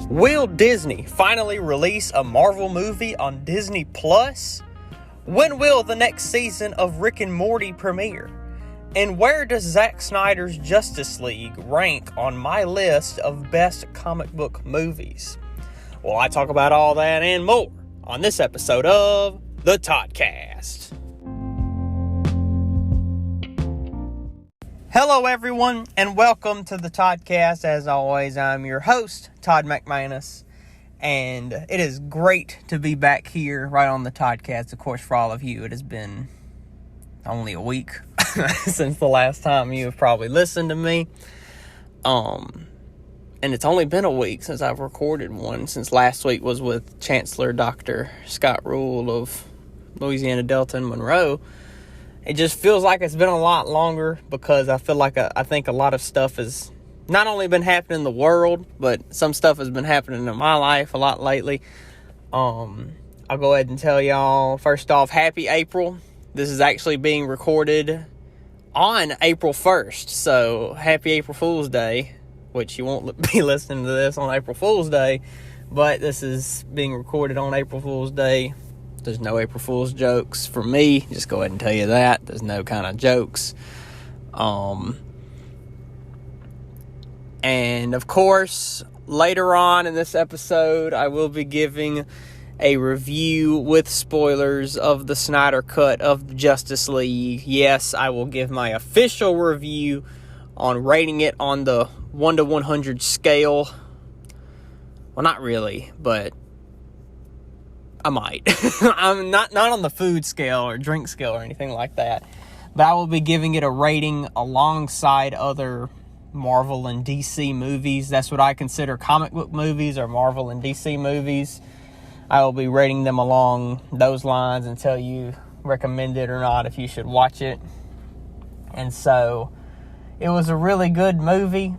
Will Disney finally release a Marvel movie on Disney Plus? When will the next season of Rick and Morty premiere? And where does Zack Snyder's Justice League rank on my list of best comic book movies? Well, I talk about all that and more on this episode of the Toddcast. Hello everyone, and welcome to the Toddcast. As always, I'm your host, Todd McManus, and it is great to be back here right on the Toddcast. Of course, for all of you, it has been only a week since the last time you have probably listened to me. And it's only been a week since I've recorded one, since last week was with Chancellor Dr. Scott Rule of Louisiana Delta and Monroe. It just feels like it's been a lot longer because I feel like I think a lot of stuff has not only been happening in the world, but some stuff has been happening in my life a lot lately. I'll go ahead and tell y'all, first off, happy April. This is actually being recorded on April 1st, so happy April Fool's Day, which you won't be listening to this on April Fool's Day, but this is being recorded on April Fool's Day. There's no April Fool's jokes for me. Just go ahead and tell you that. There's no kind of jokes. And of course, later on in this episode, I will be giving a review with spoilers of the Snyder Cut of Justice League. Yes, I will give my official review on rating it on the 1 to 100 scale. Well, not really, but I might. I'm not on the food scale or drink scale or anything like that. But I will be giving it a rating alongside other Marvel and DC movies. That's what I consider comic book movies, or Marvel and DC movies. I will be rating them along those lines and tell you recommend it or not, if you should watch it. And so it was a really good movie,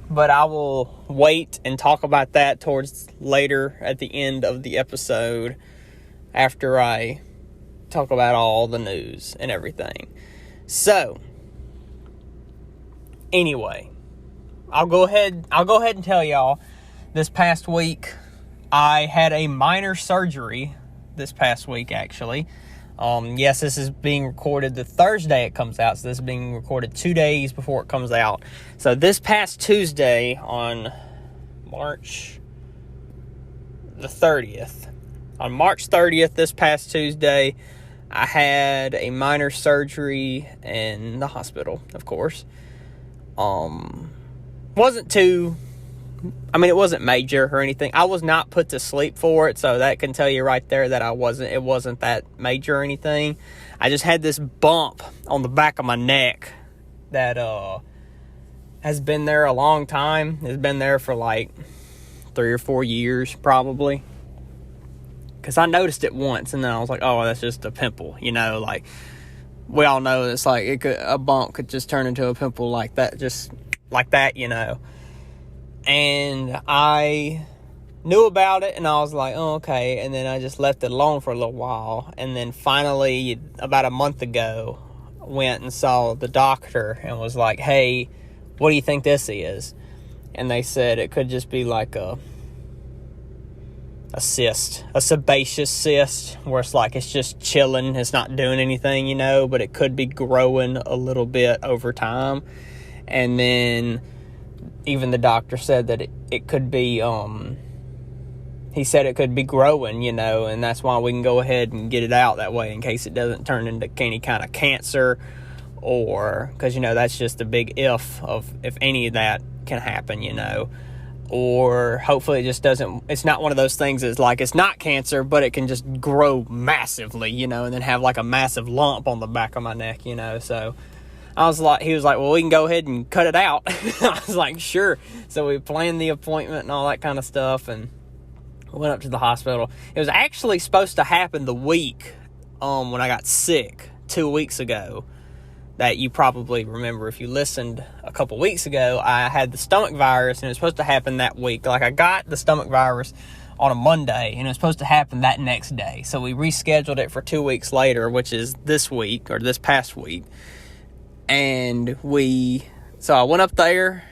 but I will wait and talk about that towards later at the end of the episode, after I talk about all the news and everything. So, anyway, I'll go ahead and tell y'all, this past week, I had a minor surgery this past week, actually. Yes, this is being recorded the Thursday it comes out, so this is being recorded 2 days before it comes out. So this past Tuesday, on March the 30th, on March 30th, this past Tuesday, I had a minor surgery in the hospital, of course. It wasn't major or anything. I was not put to sleep for it, so that can tell you right there that it wasn't that major or anything. I just had this bump on the back of my neck that has been there a long time. It's been there for like 3 or 4 years, probably. Because I noticed it once, and then I was like, oh, that's just a pimple. Like, we all know it's like a bump could just turn into a pimple like that, just like that, And I knew about it, and I was like, oh, okay. And then I just left it alone for a little while. And then finally, about a month ago, went and saw the doctor and was like, hey, what do you think this is? And they said it could just be like a cyst, a sebaceous cyst, where it's just chilling. It's not doing anything, but it could be growing a little bit over time. And then even the doctor said that it could be, he said it could be growing, and that's why we can go ahead and get it out that way, in case it doesn't turn into any kind of cancer, or, because, that's just a big if any of that can happen, or hopefully it just doesn't, it's not one of those things that's like, it's not cancer, but it can just grow massively, and then have like a massive lump on the back of my neck, so he was like, well, we can go ahead and cut it out. I was like, sure. So we planned the appointment and all that kind of stuff, and went up to the hospital. It was actually supposed to happen the week when I got sick 2 weeks ago, that you probably remember if you listened a couple weeks ago. I had the stomach virus, and it was supposed to happen that week. Like, I got the stomach virus on a Monday, and it was supposed to happen that next day. So we rescheduled it for 2 weeks later, which is this week, or this past week. And so I went up there,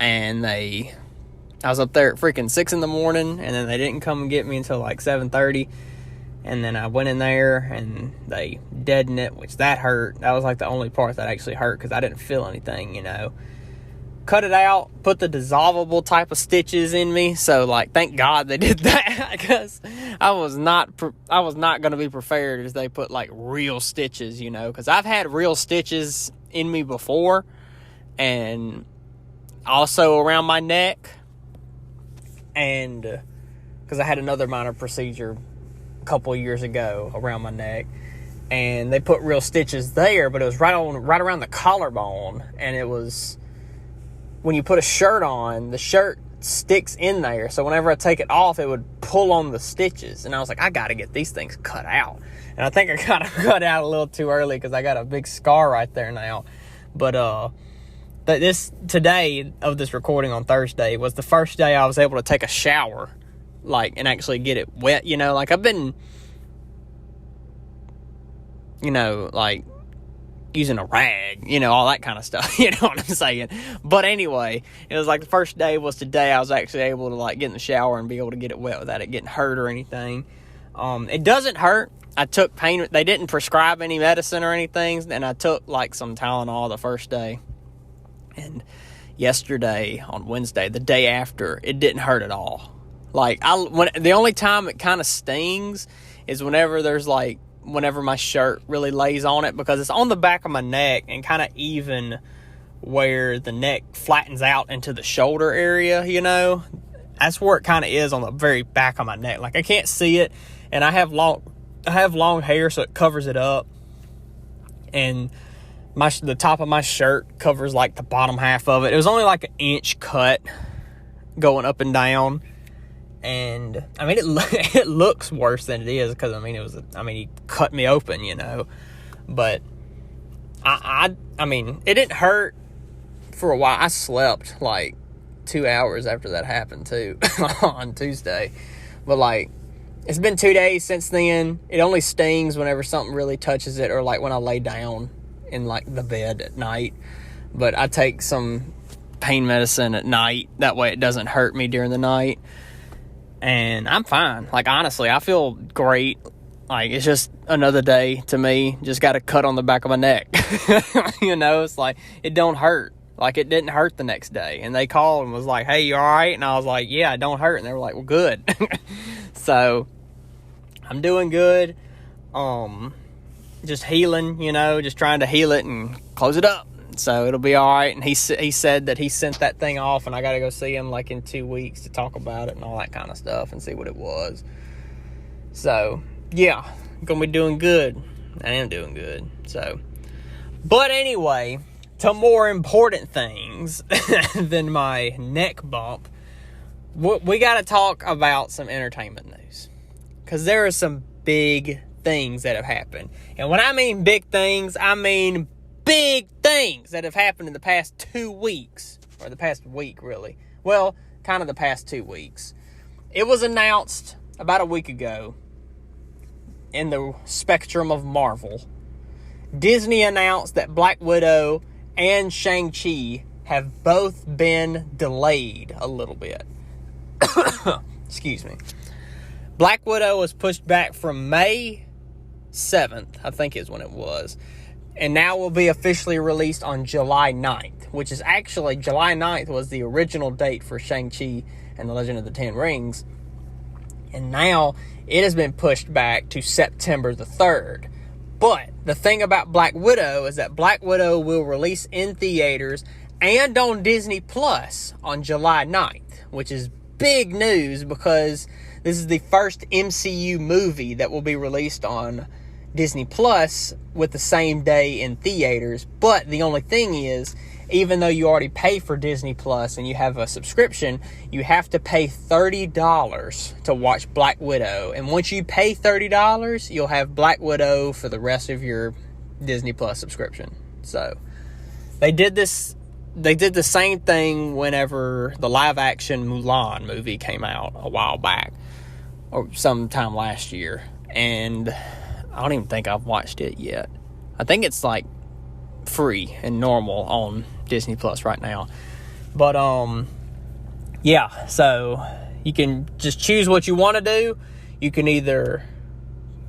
and they I was up there at freaking 6 in the morning, and then they didn't come and get me until like 7:30. And then I went in there, and they deadened it, which that hurt. That was like the only part that actually hurt, because I didn't feel anything, you know. Cut it out, put the dissolvable type of stitches in me. So, like, thank God they did that, because I was not going to be prepared as they put, like, real stitches, you know. Because I've had real stitches in me before, and also around my neck. And because I had another minor procedure a couple of years ago around my neck, and they put real stitches there, but it was right around the collarbone, and it was, when you put a shirt on, the shirt sticks in there, so whenever I take it off, it would pull on the stitches, and I was like, I gotta get these things cut out. And I think I got them cut out a little too early, because I got a big scar right there now. But this today of this recording on Thursday was the first day I was able to take a shower, like, and actually get it wet, you know. Like, I've been, you know, like, using a rag, you know, all that kind of stuff, you know what I'm saying. But anyway, it was like the first day was today I was actually able to, like, get in the shower and be able to get it wet without it getting hurt or anything. It doesn't hurt. I took pain, they didn't prescribe any medicine or anything, and I took, like, some Tylenol the first day. And yesterday, on Wednesday, the day after, it didn't hurt at all. Like, the only time it kind of stings is whenever my shirt really lays on it, because it's on the back of my neck and kind of even where the neck flattens out into the shoulder area, you know. That's where it kind of is, on the very back of my neck. Like, I can't see it, and I have long hair, so it covers it up. And the top of my shirt covers, like, the bottom half of it. It was only like an inch cut going up and down. And, I mean, it looks worse than it is, because, I mean, he cut me open, you know. But, I mean, it didn't hurt for a while. I slept, like, 2 hours after that happened, too, on Tuesday. But, like, it's been 2 days since then. It only stings whenever something really touches it, or, like, when I lay down in, like, the bed at night. But I take some pain medicine at night. That way it doesn't hurt me during the night. And I'm fine. Like, honestly, I feel great. Like, it's just another day to me. Just got a cut on the back of my neck. You know, it's like, it don't hurt. Like, it didn't hurt the next day. And they called and was like, hey, you all right? And I was like, yeah, it don't hurt. And they were like, well, good. So, I'm doing good. Just healing, you know, just trying to heal it and close it up. So it'll be all right. And he said that he sent that thing off, and I got to go see him, like, in 2 weeks to talk about it and all that kind of stuff and see what it was. So, yeah, I'm going to be doing good. I am doing good. So, but anyway, to more important things than my neck bump, we got to talk about some entertainment news, because there are some big things that have happened. And when I mean big things, I mean big things that have happened in the past 2 weeks, or the past week, really. Well, kind of the past 2 weeks. It was announced about a week ago, in the spectrum of Marvel, Disney announced that Black Widow and Shang-Chi have both been delayed a little bit. Excuse me. Black Widow was pushed back from May 7th, I think is when it was, and now will be officially released on July 9th, which is actually, July 9th was the original date for Shang-Chi and the Legend of the Ten Rings, and now it has been pushed back to September the 3rd. But the thing about Black Widow is that Black Widow will release in theaters and on Disney Plus on July 9th, which is big news, because this is the first MCU movie that will be released on Disney Plus with the same day in theaters. But the only thing is, even though you already pay for Disney Plus and you have a subscription, you have to pay $30 to watch Black Widow. And once you pay $30, you'll have Black Widow for the rest of your Disney Plus subscription. So they did the same thing whenever the live action Mulan movie came out a while back, or sometime last year. And I don't even think I've watched it yet. I think it's like free and normal on Disney Plus right now. But yeah, so you can just choose what you want to do. You can either,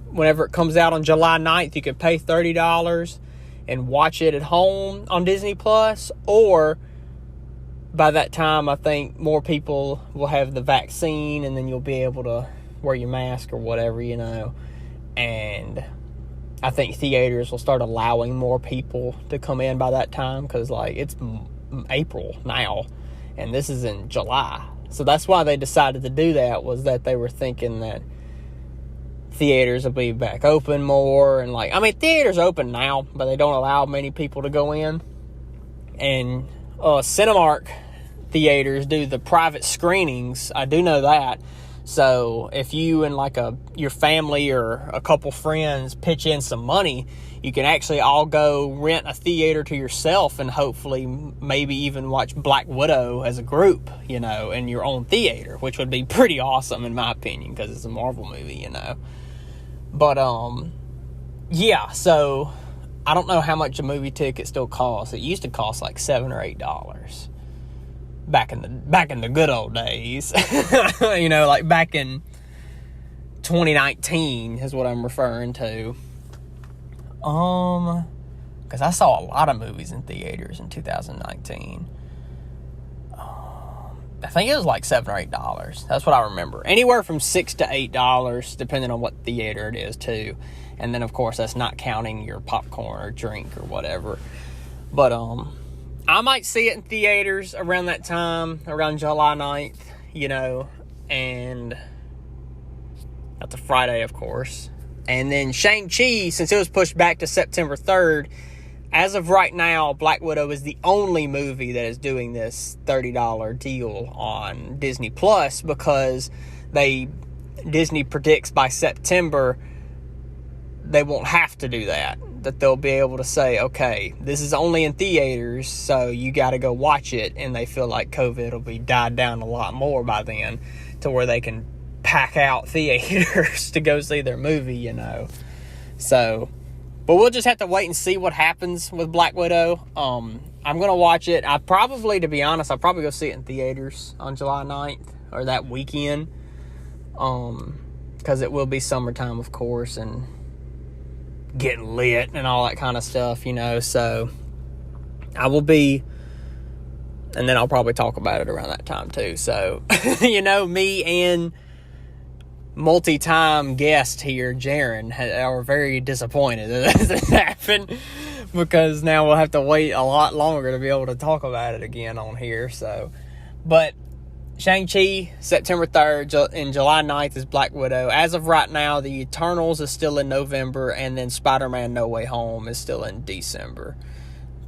whenever it comes out on July 9th, you can pay $30 and watch it at home on Disney Plus, or by that time, I think more people will have the vaccine, and then you'll be able to wear your mask or whatever, and I think theaters will start allowing more people to come in by that time, because it's April now and this is in July. So that's why they decided to do that, was that they were thinking that theaters will be back open more. And theaters open now, but they don't allow many people to go in. And Cinemark theaters do the private screenings. I do know that. So if you and your family or a couple friends pitch in some money, you can actually all go rent a theater to yourself and hopefully maybe even watch Black Widow as a group, in your own theater, which would be pretty awesome in my opinion, because it's a Marvel movie, But, yeah, so I don't know how much a movie ticket still costs. It used to cost $7 or $8. Back in the good old days, back in 2019 is what I'm referring to. Because I saw a lot of movies in theaters in 2019. I think it was $7 or $8. That's what I remember. Anywhere from $6 to $8, depending on what theater it is too. And then of course that's not counting your popcorn or drink or whatever. But I might see it in theaters around that time, around July 9th, and that's a Friday, of course. And then Shang-Chi, since it was pushed back to September 3rd, as of right now, Black Widow is the only movie that is doing this $30 deal on Disney Plus, because Disney predicts by September they won't have to do that. That they'll be able to say, okay, this is only in theaters, so you got to go watch it, and they feel like COVID will be died down a lot more by then, to where they can pack out theaters to go see their movie, So, but we'll just have to wait and see what happens with Black Widow. I'm going to watch it. To be honest, I'll probably go see it in theaters on July 9th, or that weekend, because it will be summertime, of course, and getting lit and all that kind of stuff, so I will be, and then I'll probably talk about it around that time too. So, me and multi-time guest here, Jaron, are very disappointed that this happened, because now we'll have to wait a lot longer to be able to talk about it again on here. So, but Shang-Chi, September 3rd, and July 9th is Black Widow. As of right now, the Eternals is still in November, and then Spider-Man No Way Home is still in December.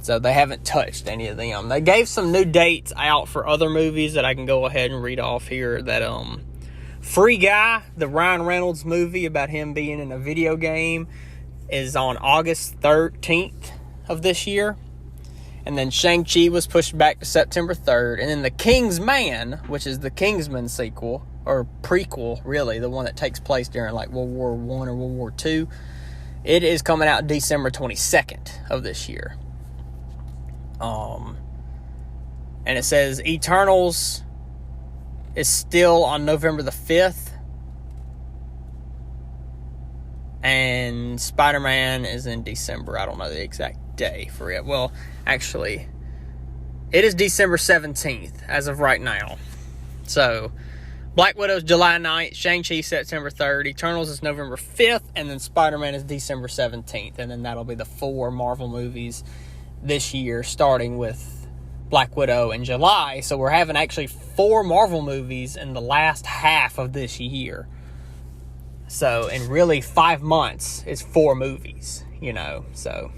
So they haven't touched any of them. They gave some new dates out for other movies that I can go ahead and read off here. That Free Guy, the Ryan Reynolds movie about him being in a video game, is on August 13th of this year. And then Shang-Chi was pushed back to September 3rd. And then The King's Man, which is the Kingsman sequel, or prequel, really, the one that takes place during World War I or World War II, it is coming out December 22nd of this year. And it says Eternals is still on November the 5th. And Spider-Man is in December. I don't know the exact day for it. Well, actually, it is December 17th as of right now. So, Black Widow's July 9th, Shang-Chi September 3rd, Eternals is November 5th, and then Spider-Man is December 17th. And then that'll be the 4 Marvel movies this year, starting with Black Widow in July. So we're having actually 4 Marvel movies in the last half of this year. So, in really 5 months, it's 4 movies, so,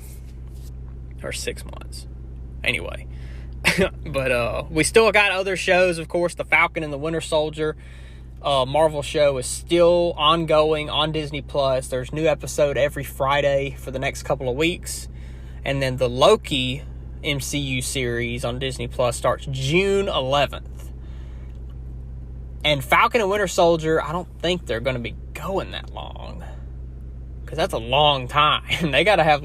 or 6 months. Anyway, but we still got other shows, of course. The Falcon and the Winter Soldier Marvel show is still ongoing on Disney Plus. There's new episode every Friday for the next couple of weeks. And then the Loki MCU series on Disney Plus starts June 11th. And Falcon and Winter Soldier, I don't think they're going to be going that long, because that's a long time. They got to have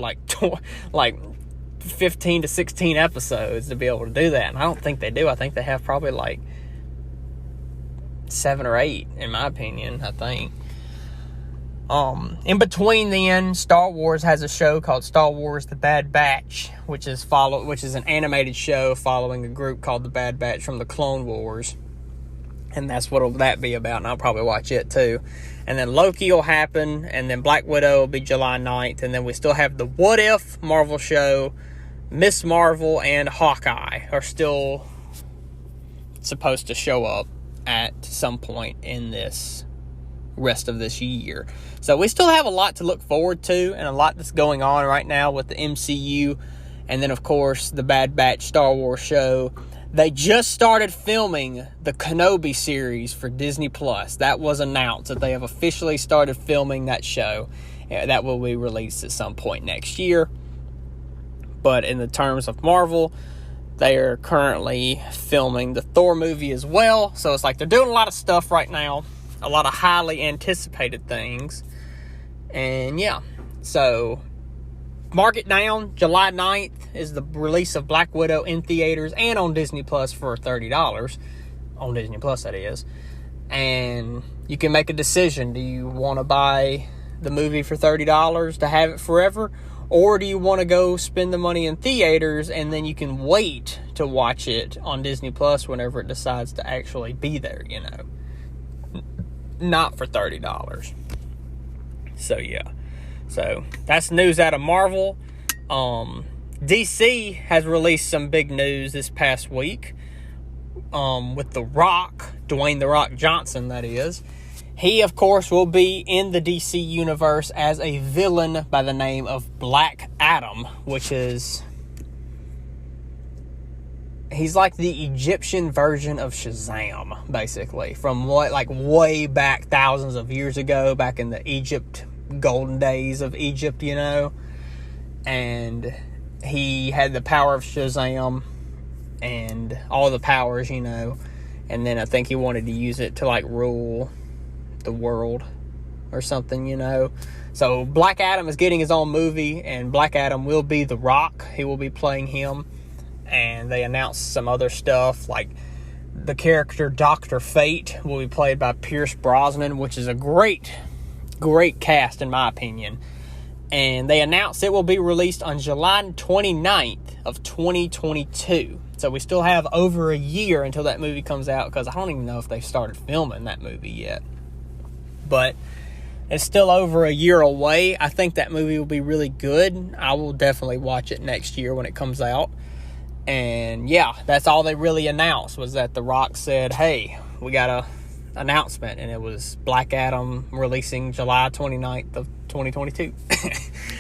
15 to 16 episodes to be able to do that, and I don't think they do. I think they have probably 7 or 8, in my opinion, I think. In between then, Star Wars has a show called Star Wars: The Bad Batch, which is an animated show following a group called The Bad Batch from the Clone Wars. And that's what'll that be about, and I'll probably watch it too. And then Loki will happen, and then Black Widow will be July 9th, and then we still have the What If Marvel show. Miss Marvel and Hawkeye are still supposed to show up at some point in this rest of this year. So we still have a lot to look forward to, and a lot that's going on right now with the MCU, and then of course the Bad Batch Star Wars show. They just started filming the Kenobi series for Disney Plus. That was announced that they have officially started filming that show. That will be released at some point next year. But in the terms of Marvel, they are currently filming the Thor movie as well. So it's like they're doing a lot of stuff right now. A lot of highly anticipated things. And yeah, so mark it down. July 9th is the release of Black Widow in theaters and on Disney Plus for $30. On Disney Plus, that is. And you can make a decision. Do you want to buy the movie for $30 to have it forever? Or do you want to go spend the money in theaters and then you can wait to watch it on Disney Plus whenever it decides to actually be there, you know? Not for $30. So, yeah. So, that's news out of Marvel. DC has released some big news this past week. With The Rock, Dwayne The Rock Johnson, that is. He, of course, will be in the DC universe as a villain by the name of Black Adam, which is... He's like the Egyptian version of Shazam, basically. From what, like, way back thousands of years ago, back in the golden days of Egypt, you know. And he had the power of Shazam and all the powers, you know. And then I think he wanted to use it to, like, rule the world or something, you know. So Black Adam is getting his own movie, and Black Adam will be The Rock. He will be playing him. And they announced some other stuff, like the character Dr. Fate will be played by Pierce Brosnan, which is a great cast in my opinion. And they announced it will be released on July 29th of 2022. So we still have over a year until that movie comes out, because I don't even know if they've started filming that movie yet. But it's still over a year away. I think that movie will be really good. I will definitely watch it next year when it comes out. And yeah, that's all they really announced, was that The Rock said, hey, we got a announcement, and it was Black Adam releasing July 29th of 2022.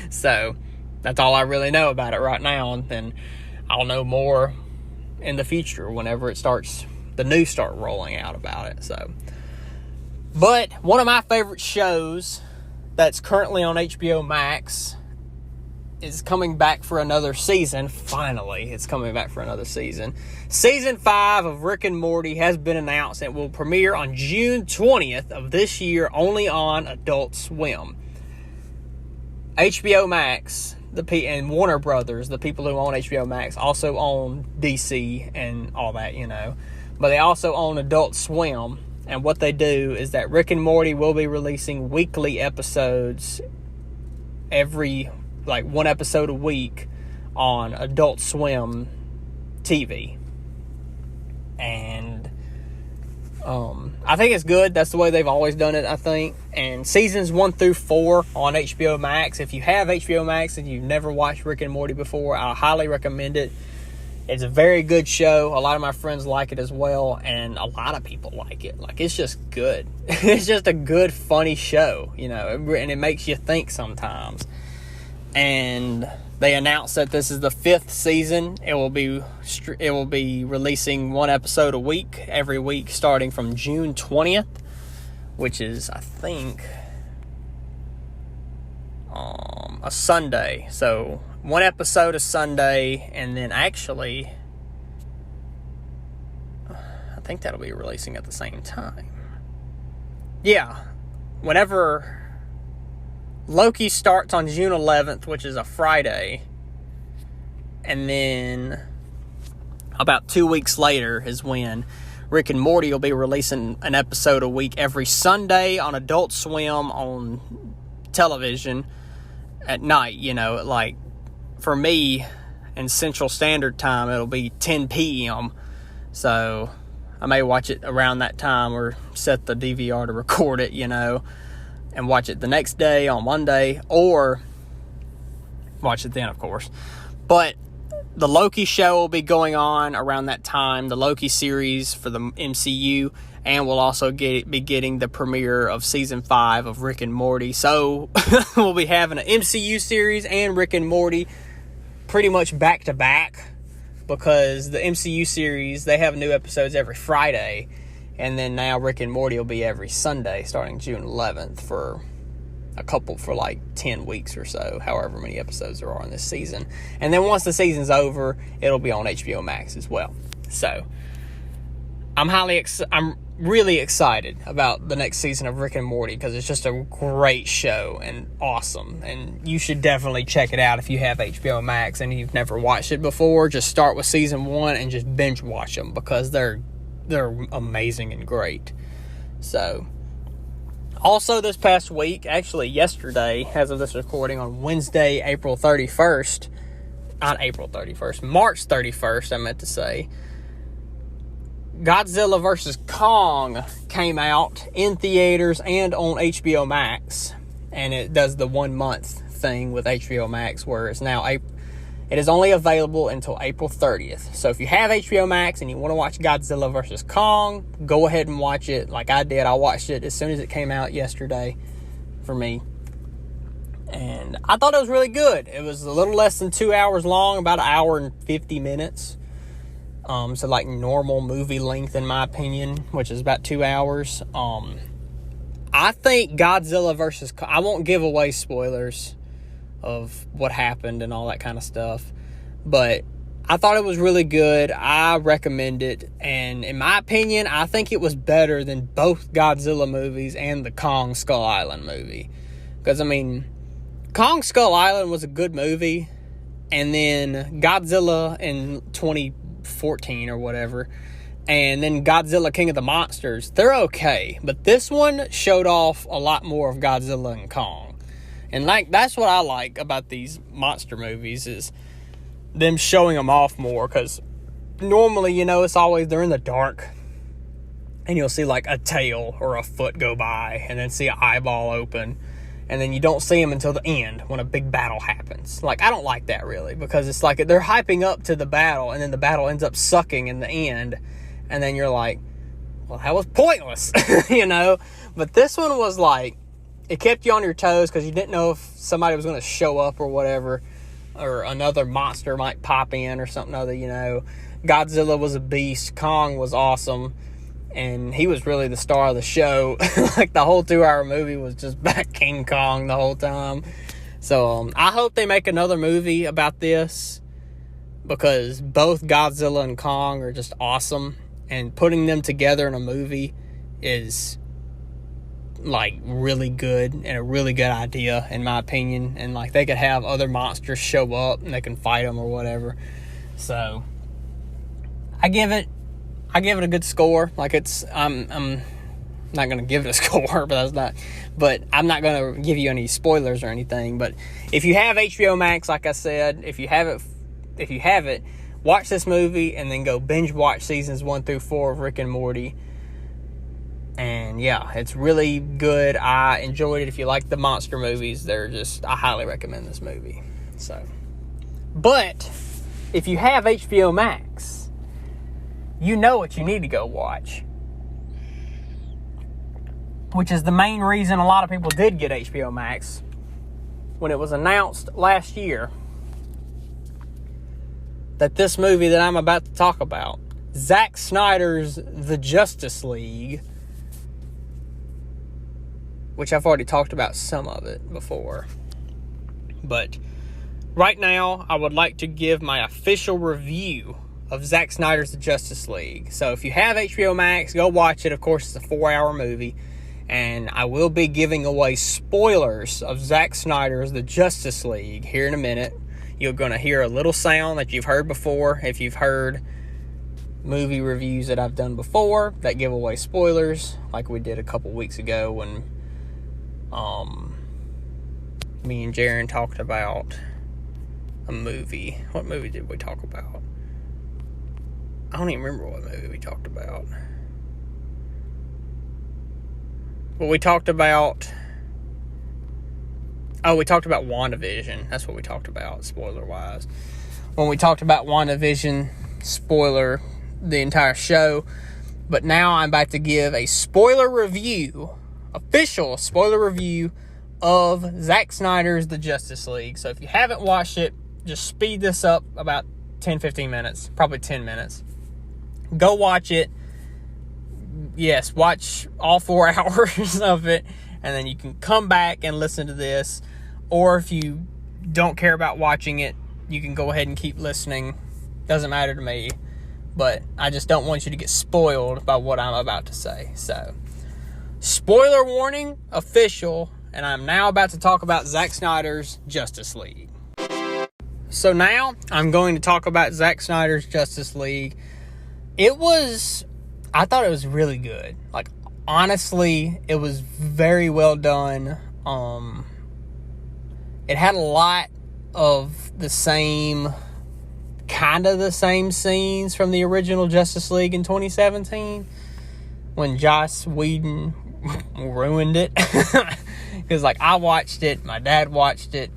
So that's all I really know about it right now, and then I'll know more in the future whenever the news start rolling out about it. So, but one of my favorite shows that's currently on HBO Max is coming back for another season. Finally, it's coming back for another season. Season 5 of Rick and Morty has been announced and will premiere on June 20th of this year, only on Adult Swim. HBO Max, and Warner Brothers, the people who own HBO Max, also own DC and all that, you know. But they also own Adult Swim. And what they do is that Rick and Morty will be releasing weekly episodes one episode a week on Adult Swim TV. And I think it's good. That's the way they've always done it, I think. And seasons 1 through 4 on HBO Max. If you have HBO Max and you've never watched Rick and Morty before, I highly recommend it. It's a very good show. A lot of my friends like it as well, and a lot of people like it. Like, it's just good. It's just a good, funny show, you know, and it makes you think sometimes. And they announced that this is the 5th season. It will be releasing one episode a week, every week, starting from June 20th, which is, I think, a Sunday. So one episode a Sunday, and then actually, I think that'll be releasing at the same time. Yeah, whenever Loki starts on June 11th, which is a Friday, and then about 2 weeks later is when Rick and Morty will be releasing an episode a week every Sunday on Adult Swim on television at night. You know, like for me in Central Standard Time, it'll be 10 p.m. So I may watch it around that time or set the DVR to record it, you know, and watch it the next day on Monday, or watch it then, of course. But the Loki show will be going on around that time, the Loki series for the MCU, and we'll also be getting the premiere of Season 5 of Rick and Morty. So we'll be having an MCU series and Rick and Morty pretty much back-to-back, because the MCU series, they have new episodes every Friday, and then now Rick and Morty will be every Sunday starting June 11th for like 10 weeks or so, however many episodes there are in this season. And then once the season's over, it'll be on HBO Max as well. So I'm really excited about the next season of Rick and Morty, because it's just a great show and awesome. And you should definitely check it out if you have HBO Max and you've never watched it before. Just start with season 1 and just binge watch them, because they're amazing and great. So also this past week, actually yesterday, as of this recording on Wednesday, March 31st, I meant to say, Godzilla vs. Kong came out in theaters and on HBO Max, and it does the 1 month thing with HBO Max, where it's now it is only available until April 30th. So if you have HBO Max and you want to watch Godzilla vs. Kong, go ahead and watch it like I did. I watched it as soon as it came out yesterday for me, and I thought it was really good. It was a little less than 2 hours long, about 1 hour and 50 minutes. So like normal movie length in my opinion, which is about 2 hours. I think Godzilla vs. Kong, I won't give away spoilers of what happened and all that kind of stuff, but I thought it was really good. I recommend it, and in my opinion, I think it was better than both Godzilla movies and the Kong Skull Island movie. Because, I mean, Kong Skull Island was a good movie, and then Godzilla in 2014 or whatever, and then Godzilla King of the Monsters, they're okay, but this one showed off a lot more of Godzilla and Kong. And like that's what I like about these monster movies, is them showing them off more, because normally, you know, it's always they're in the dark and you'll see like a tail or a foot go by and then see an eyeball open, and then you don't see them until the end when a big battle happens. Like, I don't like that really, because it's like they're hyping up to the battle and then the battle ends up sucking in the end, and then you're like, well, that was pointless. You know. But this one was like, it kept you on your toes, because you didn't know if somebody was going to show up or whatever, or another monster might pop in or something other, you know. Godzilla was a beast. Kong was awesome, and he was really the star of the show. Like, the whole 2-hour movie was just about King Kong the whole time. So I hope they make another movie about this, because both Godzilla and Kong are just awesome, and putting them together in a movie is like really good and a really good idea in my opinion. And like, they could have other monsters show up and they can fight them or whatever. So I give it a good score. Like, I'm not gonna give it a score, but I'm not gonna give you any spoilers or anything. But if you have HBO Max, like I said, if you have it, watch this movie and then go binge watch seasons 1 through 4 of Rick and Morty. And yeah, it's really good. I enjoyed it. If you like the monster movies, I highly recommend this movie. So, but if you have HBO Max, you know what you need to go watch, which is the main reason a lot of people did get HBO Max when it was announced last year that this movie that I'm about to talk about, Zack Snyder's The Justice League, which I've already talked about some of it before. But right now, I would like to give my official review of Zack Snyder's The Justice League. So if you have HBO Max, go watch it. Of course, it's a 4-hour movie. And I will be giving away spoilers of Zack Snyder's The Justice League here in a minute. You're going to hear a little sound that you've heard before if you've heard movie reviews that I've done before that give away spoilers, like we did a couple weeks ago when me and Jaren talked about a movie. What movie did we talk about? I don't even remember what movie we talked about. Well, we talked about... we talked about WandaVision. That's what we talked about, spoiler-wise. When we talked about WandaVision, spoiler the entire show. But now I'm about to give a spoiler review, official spoiler review of Zack Snyder's The Justice League. So if you haven't watched it, just speed this up about 10-15 minutes, probably 10 minutes. Go watch it. Yes, watch all 4 hours of it, and then you can come back and listen to this. Or if you don't care about watching it, you can go ahead and keep listening. Doesn't matter to me. But I just don't want you to get spoiled by what I'm about to say. So, spoiler warning, official. And I'm now about to talk about Zack Snyder's Justice League. So now, I'm going to talk about Zack Snyder's Justice League. I thought it was really good. Like, honestly, it was very well done. It had a lot of the same scenes from the original Justice League in 2017 when Joss Whedon ruined it. Because, like, I watched it, my dad watched it.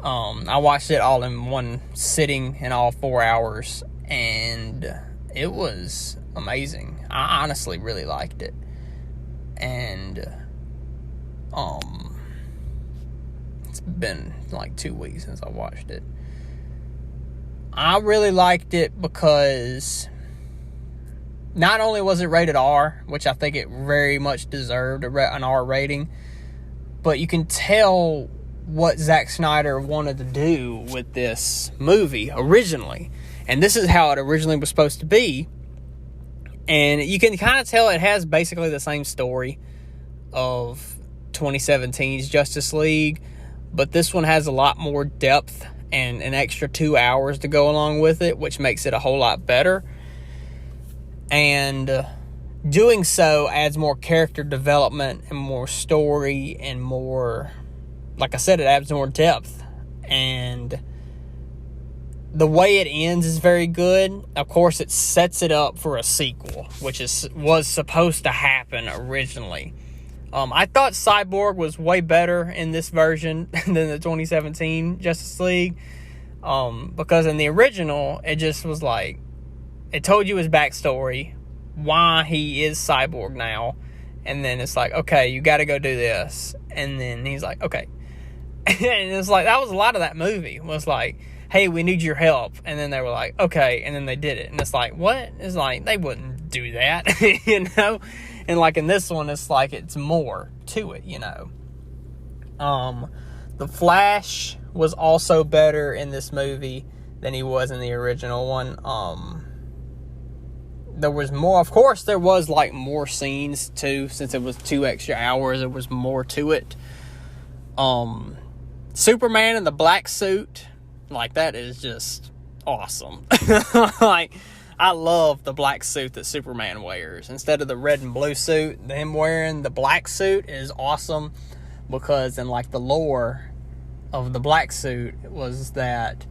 I watched it all in one sitting in all 4 hours, and it was amazing. I honestly really liked it. And it's been like 2 weeks since I watched it. I really liked it because not only was it rated R, which I think it very much deserved an R rating, but you can tell what Zack Snyder wanted to do with this movie originally. And this is how it originally was supposed to be. And you can kind of tell it has basically the same story of 2017's Justice League, but this one has a lot more depth and an extra 2 hours to go along with it, which makes it a whole lot better. And doing so adds more character development and more story and more, like I said, it adds more depth. And the way it ends is very good. Of course, it sets it up for a sequel, which was supposed to happen originally. I thought Cyborg was way better in this version than the 2017 Justice League. Because in the original, it just was like, it told you his backstory, why he is Cyborg now. And then it's like, okay, you got to go do this. And then he's like, okay. And it's like, that was a lot of that movie. Was like, hey, we need your help. And then they were like, okay. And then they did it. And it's like, what? It's like, they wouldn't do that, you know? And like in this one, it's like it's more to it, you know? The Flash was also better in this movie than he was in the original one. There was more, of course, there was like more scenes too, since it was 2 extra hours, there was more to it. Superman in the black suit, like that is just awesome. Like, I love the black suit that Superman wears. Instead of the red and blue suit, him wearing the black suit is awesome, because in like the lore of the black suit was that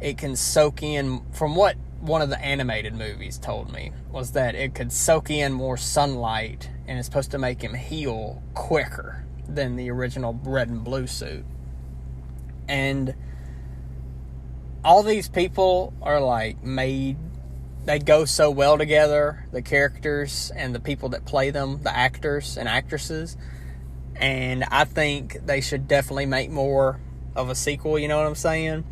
it can soak in, from what one of the animated movies told me, was that it could soak in more sunlight and it's supposed to make him heal quicker than the original red and blue suit. And all these people are like made, they go so well together, the characters and the people that play them, the actors and actresses. And I think they should definitely make more of a sequel, you know what I'm saying?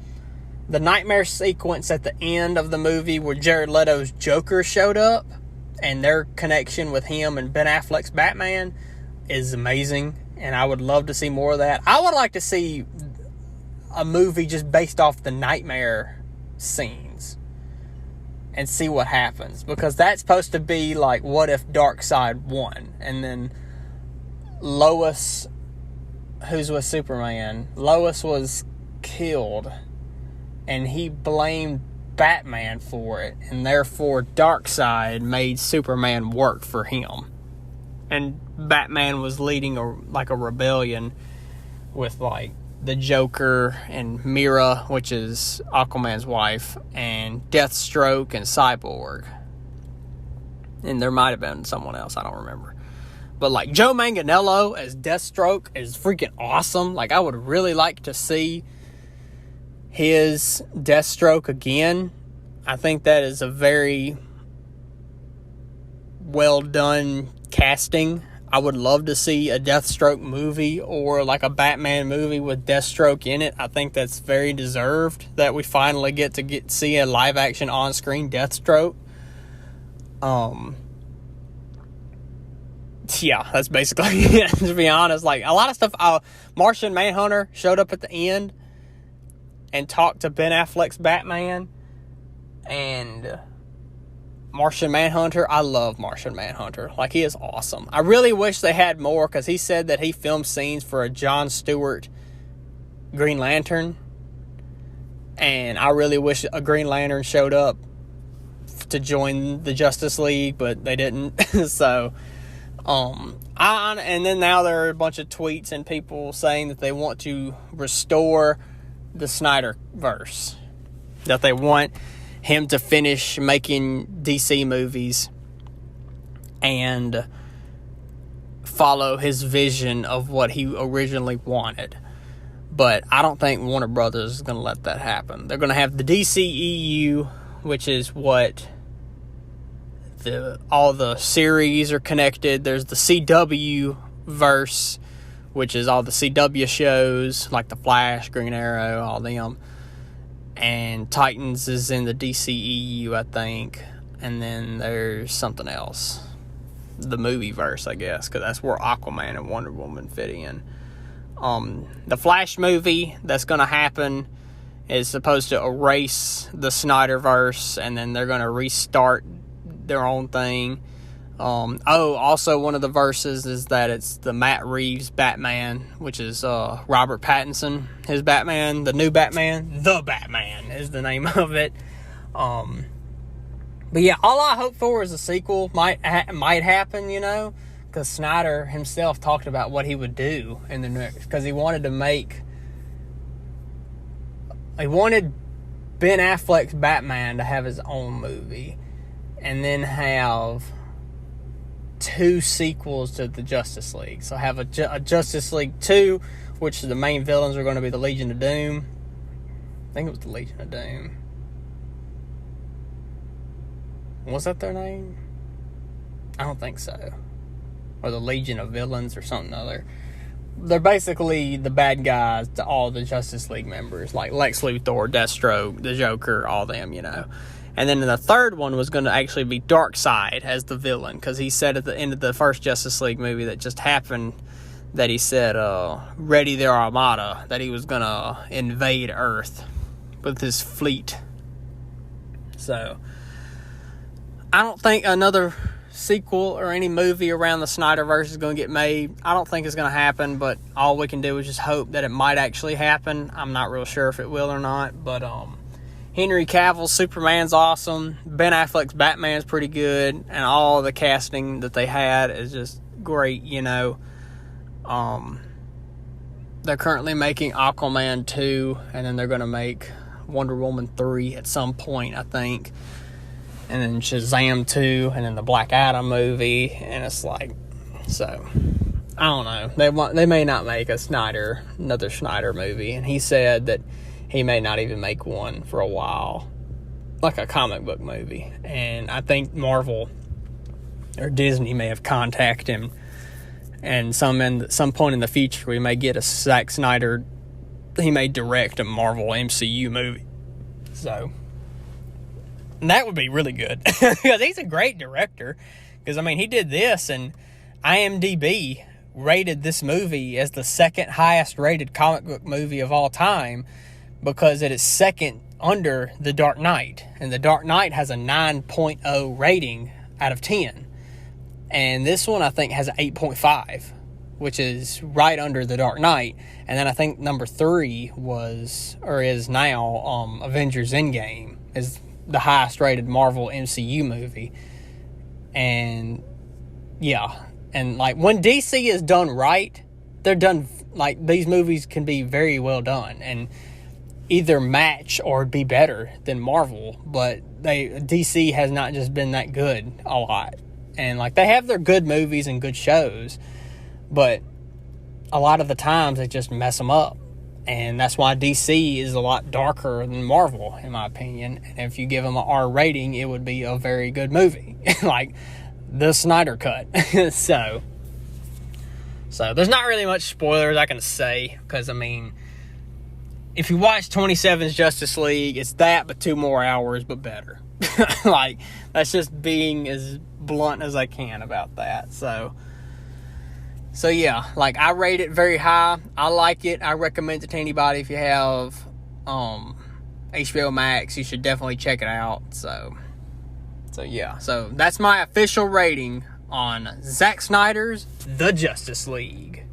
The nightmare sequence at the end of the movie where Jared Leto's Joker showed up, and their connection with him and Ben Affleck's Batman is amazing, and I would love to see more of that. I would like to see a movie just based off the nightmare scenes and see what happens, because that's supposed to be like, what if Darkseid won, and then Lois, who's with Superman, Lois was killed and he blamed Batman for it, and therefore Darkseid made Superman work for him. And Batman was leading a rebellion with like the Joker and Mira, which is Aquaman's wife, and Deathstroke and Cyborg. And there might have been someone else, I don't remember. But like Joe Manganiello as Deathstroke is freaking awesome. Like I would really like to see his Deathstroke again. I think that is a very well done casting. I would love to see a Deathstroke movie or like a Batman movie with Deathstroke in it. I think that's very deserved that we finally get to see a live action on screen Deathstroke. Yeah, that's basically it, to be honest. Like a lot of stuff, Martian Manhunter showed up at the end and talked to Ben Affleck's Batman, and Martian Manhunter, I love Martian Manhunter. Like, he is awesome. I really wish they had more, because he said that he filmed scenes for a Jon Stewart Green Lantern, and I really wish a Green Lantern showed up to join the Justice League, but they didn't. So, and then now there are a bunch of tweets and people saying that they want to restore the Snyderverse, that they want him to finish making DC movies and follow his vision of what he originally wanted. But I don't think Warner Brothers is going to let that happen. They're going to have the DCEU, which is what all the series are connected. There's the CW verse, which is all the CW shows, like The Flash, Green Arrow, all them. And Titans is in the DCEU, I think. And then there's something else. The movie verse, I guess, because that's where Aquaman and Wonder Woman fit in. The Flash movie that's going to happen is supposed to erase the Snyderverse, and then they're going to restart their own thing. Also one of the verses is that it's the Matt Reeves Batman, which is Robert Pattinson, his Batman, the new Batman. The Batman is the name of it. But yeah, all I hope for is a sequel. Might happen, you know, because Snyder himself talked about what he would do in the next, because he wanted Ben Affleck's Batman to have his own movie, and then have 2 sequels to the Justice League. So have a Justice League 2, which the main villains are going to be the Legion of Doom. I think it was the Legion of Doom. Was that their name? I don't think so. Or the Legion of Villains or something other. They're basically the bad guys to all the Justice League members, like Lex Luthor, Deathstroke, the Joker, all them, you know. And then the third one was going to actually be Darkseid as the villain, because he said at the end of the first Justice League movie that just happened that he said, ready their armada, that he was going to invade Earth with his fleet. So, I don't think another sequel or any movie around the Snyderverse is going to get made. I don't think it's going to happen, but all we can do is just hope that it might actually happen. I'm not real sure if it will or not, but Henry Cavill's Superman's awesome. Ben Affleck's Batman's pretty good, and all the casting that they had is just great, you know. They're currently making Aquaman 2, and then they're going to make Wonder Woman 3 at some point, I think. And then Shazam 2, and then the Black Adam movie, and it's like, so, I don't know. They may not make another Snyder movie, and he said that he may not even make one for a while, like a comic book movie. And I think Marvel or Disney may have contacted him, and some point in the future we may get a Zack Snyder. He may direct a Marvel MCU movie, so that would be really good because he's a great director. Because I mean, he did this, and IMDb rated this movie as the second highest rated comic book movie of all time, because it is second under The Dark Knight. And The Dark Knight has a 9.0 rating out of 10. And this one, I think, has an 8.5, which is right under The Dark Knight. And then I think number 3 is now Avengers Endgame is the highest rated Marvel MCU movie. And yeah, and like when DC is done right, they're done, like these movies can be very well done and either match or be better than Marvel, but DC has not just been that good a lot. And like they have their good movies and good shows, but a lot of the times they just mess them up. And that's why DC is a lot darker than Marvel, in my opinion. And if you give them an R rating, it would be a very good movie. Like the Snyder Cut. So there's not really much spoilers I can say. Because, I mean, if you watch 27's Justice League, it's that, but 2 more hours, but better. Like, that's just being as blunt as I can about that. So yeah, like I rate it very high. I like it. I recommend it to anybody. If you have HBO Max, you should definitely check it out. So yeah. So that's my official rating on Zack Snyder's The Justice League.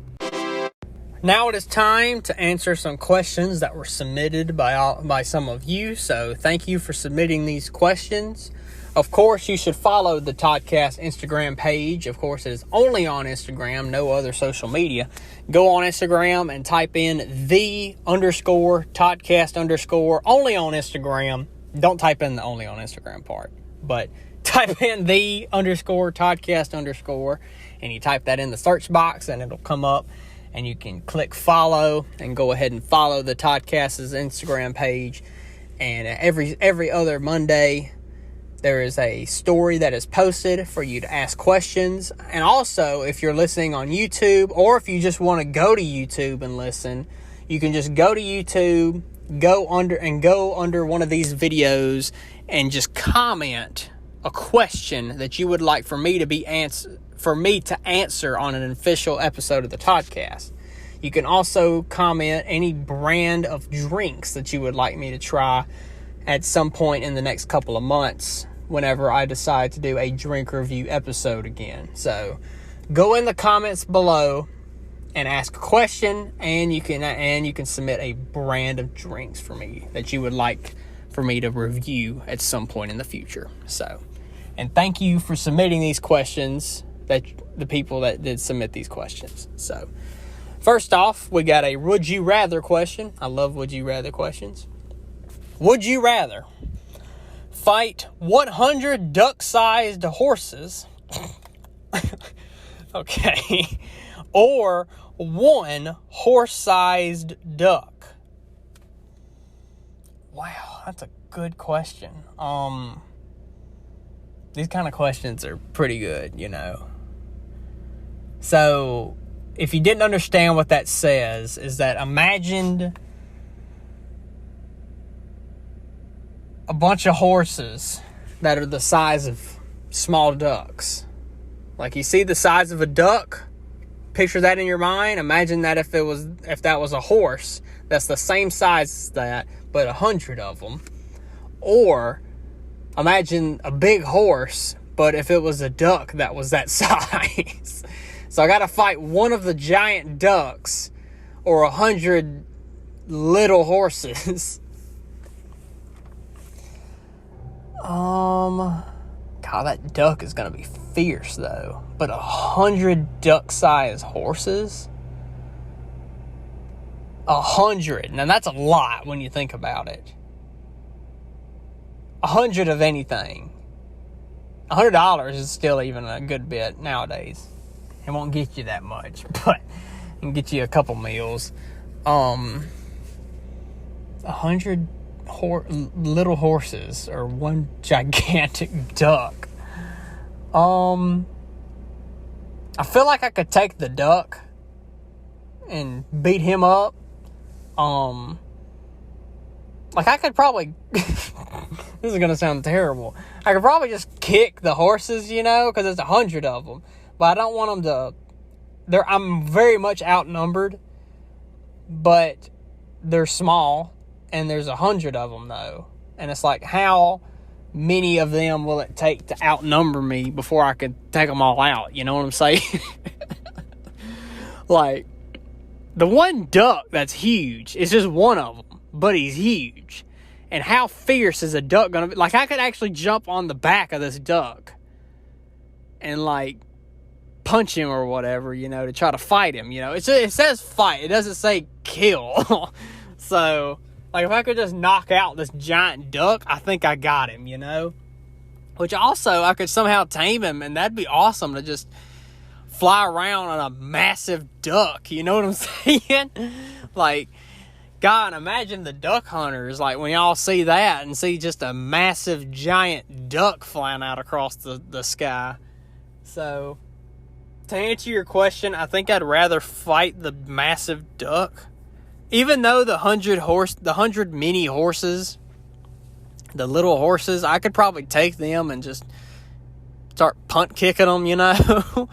Now it is time to answer some questions that were submitted by some of you. So thank you for submitting these questions. Of course, you should follow the Toddcast Instagram page. Of course, it is only on Instagram, no other social media. Go on Instagram and type in _Toddcast_ only on Instagram. Don't type in the only on Instagram part, but type in _Toddcast_ and you type that in the search box and it'll come up and you can click follow and go ahead and follow the Toddcast's Instagram page. And every other Monday, there is a story that is posted for you to ask questions. And also, if you're listening on YouTube, or if you just want to go to YouTube and listen, you can just go to YouTube, go under one of these videos and just comment a question that you would like for me to answer on an official episode of the Toddcast. You can also comment any brand of drinks that you would like me to try at some point in the next couple of months whenever I decide to do a drink review episode again. So go in the comments below and ask a question, and you can submit a brand of drinks for me that you would like for me to review at some point in the future. So, and thank you for submitting these questions, that the people that did submit these questions. So first off, we got a would you rather question. I love would you rather questions. Would you rather fight 100 duck-sized horses, okay, or 1 horse-sized duck? Wow, that's a good question. These kind of questions are pretty good, you know. So, if you didn't understand what that says, is that imagine a bunch of horses that are the size of small ducks. Like, you see the size of a duck? Picture that in your mind. Imagine that if that was a horse that's the same size as that, but 100 of them. Or imagine a big horse, but if it was a duck that was that size. So I got to fight one of the giant ducks or 100 little horses. God, that duck is gonna be fierce though. But 100 duck-sized horses? 100. Now that's a lot when you think about it. 100 of anything. $100 is still even a good bit nowadays. It won't get you that much, but it can get you a couple meals. 100 little horses or 1 gigantic duck. I feel like I could take the duck and beat him up. Like I could probably this is gonna sound terrible. I could probably just kick the horses, you know, because there's 100 of them. But I don't want them to. I'm very much outnumbered, but they're small, and there's 100 of them though, and it's like, how many of them will it take to outnumber me before I could take them all out? You know what I'm saying? Like, the one duck that's huge is just one of them, but he's huge. And how fierce is a duck going to be? Like, I could actually jump on the back of this duck and, like, punch him or whatever, you know, to try to fight him, you know. It says fight. It doesn't say kill. So, like, if I could just knock out this giant duck, I think I got him, you know. Which also, I could somehow tame him, and that'd be awesome to just fly around on a massive duck. You know what I'm saying? Like, God, imagine the duck hunters, like, when y'all see that and see just a massive, giant duck flying out across the sky. So, to answer your question, I think I'd rather fight the massive duck. Even though the 100 mini horses, the little horses, I could probably take them and just start punt kicking them, you know.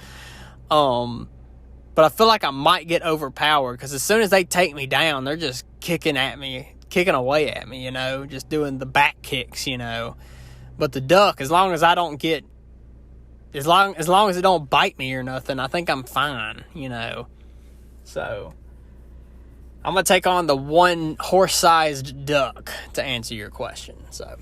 But I feel like I might get overpowered because as soon as they take me down, they're just kicking away at me, you know, just doing the back kicks, you know. But the duck, as long as it don't bite me or nothing, I think I'm fine, you know. So, I'm going to take on the one horse-sized duck to answer your question. So,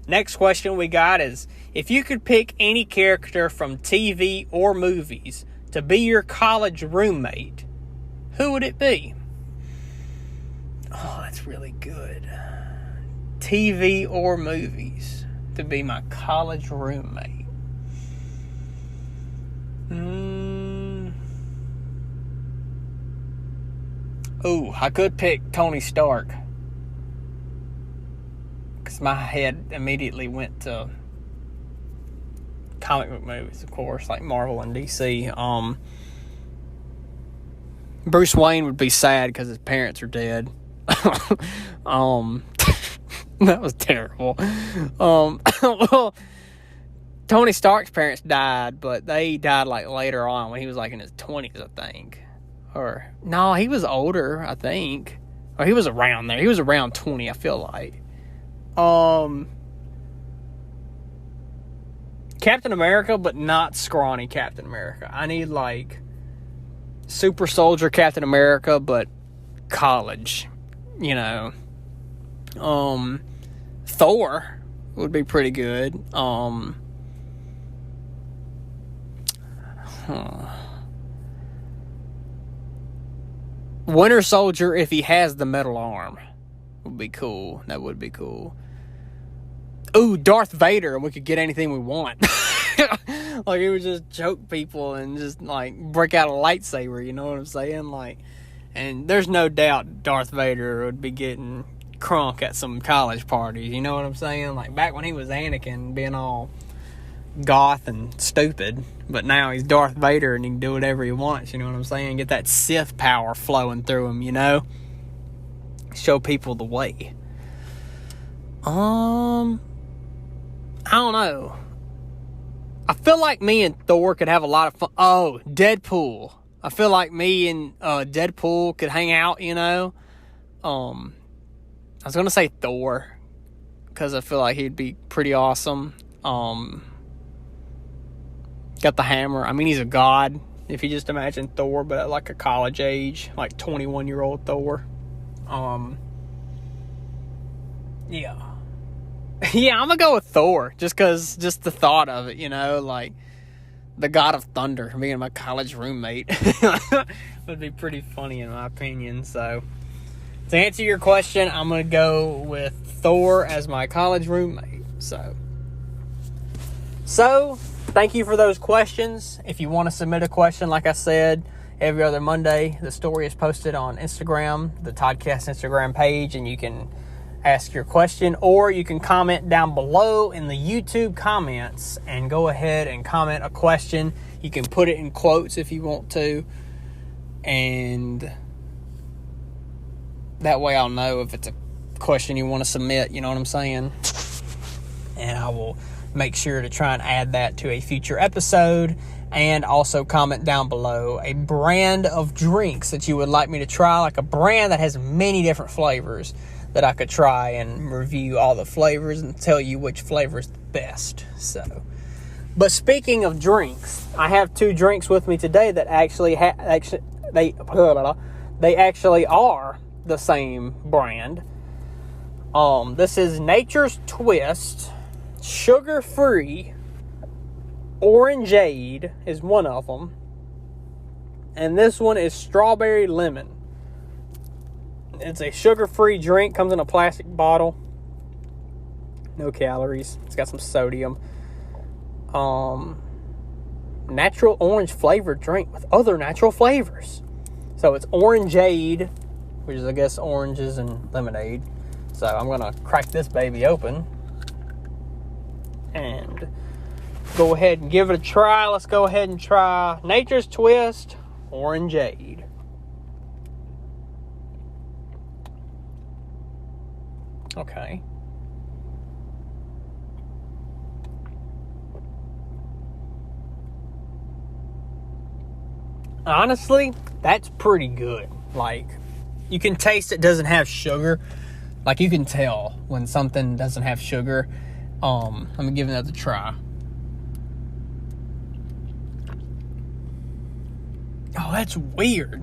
next question we got is, if you could pick any character from TV or movies to be your college roommate, who would it be? Oh, that's really good. TV or movies to be my college roommate. Oh, I could pick Tony Stark. Because my head immediately went to comic book movies, of course, like Marvel and DC. Bruce Wayne would be sad because his parents are dead. That was terrible. Well, Tony Stark's parents died, but they died like later on when he was like in his 20s, I think. Or no, he was older, I think. Or he was around there. He was around 20, I feel like. Captain America, but not scrawny Captain America. I need like super soldier Captain America, but college, you know. Thor would be pretty good. Winter Soldier, if he has the metal arm, would be cool. That would be cool. Ooh, Darth Vader, and we could get anything we want. Like, he would just choke people and just, like, break out a lightsaber, you know what I'm saying? Like, and there's no doubt Darth Vader would be getting crunk at some college parties, you know what I'm saying? Like, back when he was Anakin, being all goth and stupid, but now he's Darth Vader and he can do whatever he wants, you know what I'm saying? Get that Sith power flowing through him, you know? Show people the way. I don't know. I feel like me and Thor could have a lot of fun. Oh, Deadpool. I feel like me and Deadpool could hang out, you know? I was going to say Thor, because I feel like he'd be pretty awesome. Got the hammer. I mean, he's a god. If you just imagine Thor, but at like a college age, like 21-year-old Thor. Yeah. Yeah, I'm going to go with Thor, just the thought of it, you know, like the god of thunder being my college roommate would be pretty funny in my opinion. So, to answer your question, I'm going to go with Thor as my college roommate. So, thank you for those questions. If you want to submit a question, like I said, every other Monday, the story is posted on Instagram, the Toddcast Instagram page, and you can ask your question, or you can comment down below in the YouTube comments and go ahead and comment a question. You can put it in quotes if you want to, and that way I'll know if it's a question you want to submit, you know what I'm saying? And I will make sure to try and add that to a future episode. And also comment down below a brand of drinks that you would like me to try, like a brand that has many different flavors that I could try and review all the flavors and tell you which flavor is the best. So, but speaking of drinks, I have two drinks with me today that actually they actually are the same brand. This is Nature's Twist, sugar-free, orangeade is one of them. And this one is strawberry lemon. It's a sugar-free drink, comes in a plastic bottle. No calories. It's got some sodium. Natural orange flavored drink with other natural flavors. So it's orangeade, which is, I guess, oranges and lemonade. So I'm going to crack this baby open and go ahead and give it a try. Let's go ahead and try Nature's Twist Orangeade. Okay. Honestly, that's pretty good. Like, you can taste it doesn't have sugar. Like, you can tell when something doesn't have sugar. Let me give it another try. Oh, that's weird.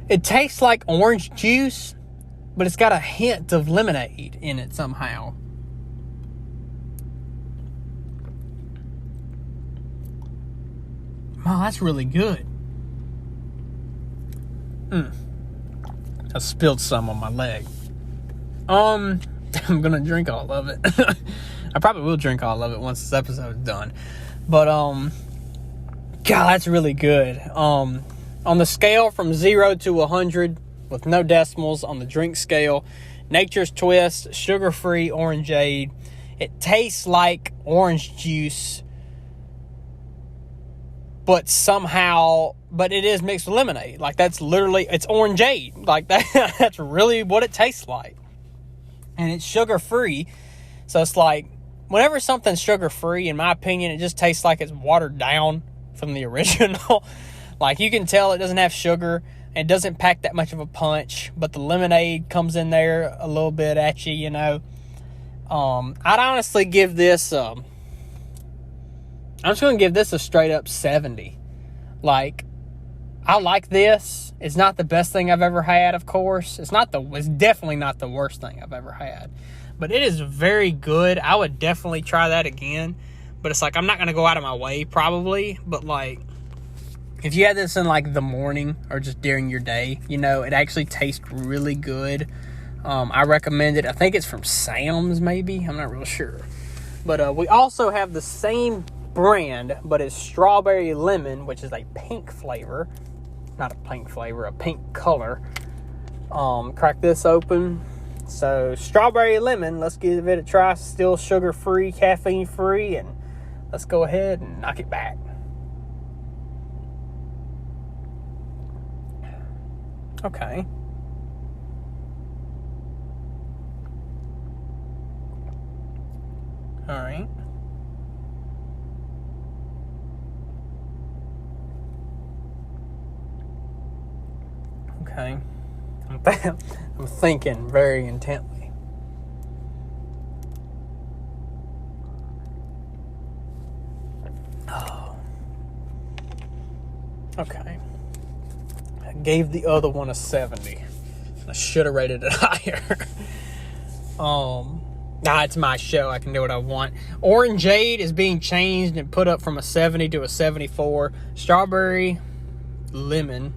It tastes like orange juice, but it's got a hint of lemonade in it somehow. Oh, that's really good. I spilled some on my leg. I'm gonna drink all of it. I probably will drink all of it once this episode is done. But God, that's really good. On the scale from 0 to 100, with no decimals on the drink scale, Nature's Twist, sugar-free orangeade. It tastes like orange juice, but it is mixed with lemonade. Like, that's literally, it's orangeade. Like, that's really what it tastes like. And it's sugar-free. So it's like, whenever something's sugar-free, in my opinion, it just tastes like it's watered down from the original. Like, you can tell it doesn't have sugar. It doesn't pack that much of a punch. But the lemonade comes in there a little bit at you, you know. I'd honestly give this... I'm just going to give this a straight-up 70. Like, I like this. It's not the best thing I've ever had, of course. It's definitely not the worst thing I've ever had. But it is very good. I would definitely try that again. But it's like, I'm not going to go out of my way, probably. But, like, if you had this in, like, the morning or just during your day, you know, it actually tastes really good. I recommend it. I think it's from Sam's, maybe. I'm not real sure. But we also have the same brand, but it's strawberry lemon, which is a pink flavor. Not a pink flavor, a pink color. Crack this open. So strawberry lemon, let's give it a try. Still sugar free, caffeine free, and let's go ahead and knock it back. Okay. All right. Okay. I'm thinking very intently. Oh. Okay. I gave the other one a 70. I should have rated it higher. It's my show. I can do what I want. Orangeade is being changed and put up from a 70 to a 74. Strawberry lemon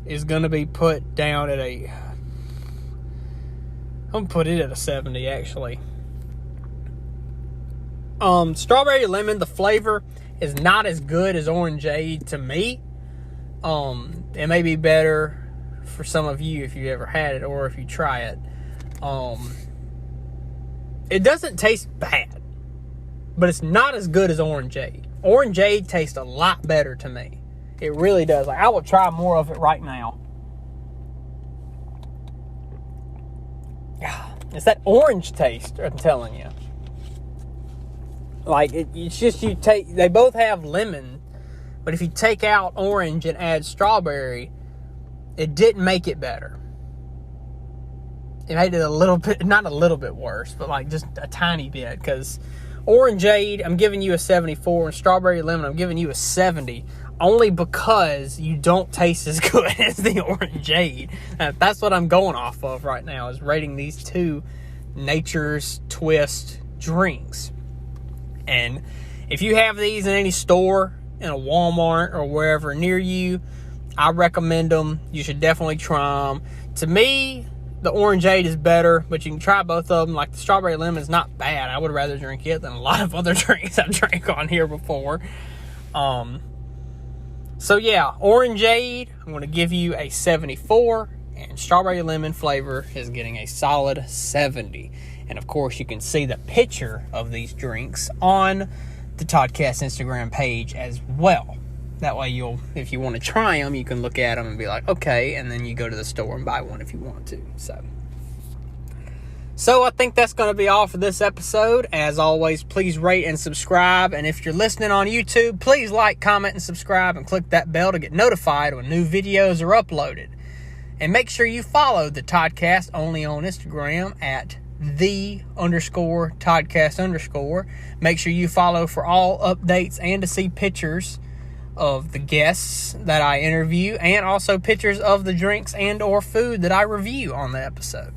is going to be put down at I'm going to put it at a 70, actually. Strawberry lemon, the flavor is not as good as orangeade to me. It may be better for some of you if you ever had it or if you try it. It doesn't taste bad, but it's not as good as orangeade. Orangeade tastes a lot better to me. It really does. Like, I will try more of it right now. It's that orange taste, I'm telling you. Like, it's just they both have lemon, but if you take out orange and add strawberry, it didn't make it better. It made it a little bit, not a little bit worse, but like just a tiny bit, because orangeade, I'm giving you a 74, and strawberry lemon, I'm giving you a 70. only because you don't taste as good as the Orangeade. That's what I'm going off of right now, is rating these two Nature's Twist drinks. And if you have these in any store, in a Walmart or wherever near you, I recommend them. You should definitely try them. To me, the Orangeade is better, but you can try both of them. Like the strawberry lemon is not bad. I would rather drink it than a lot of other drinks I've drank on here before. So yeah, Orangeade, I'm going to give you a 74, and strawberry lemon flavor is getting a solid 70. And of course, you can see the picture of these drinks on the Toddcast Instagram page as well. That way if you want to try them, you can look at them and be like, okay, and then you go to the store and buy one if you want to. So I think that's going to be all for this episode. As always, please rate and subscribe. And if you're listening on YouTube, please like, comment, and subscribe, and click that bell to get notified when new videos are uploaded. And make sure you follow the Toddcast only on Instagram at _Toddcast_. Make sure you follow for all updates and to see pictures of the guests that I interview, and also pictures of the drinks and or food that I review on the episode.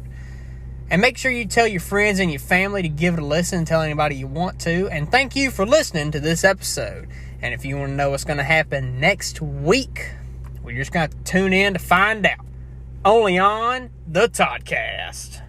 And make sure you tell your friends and your family to give it a listen. Tell anybody you want to. And thank you for listening to this episode. And if you want to know what's going to happen next week, we're just going to tune in to find out. Only on the Toddcast.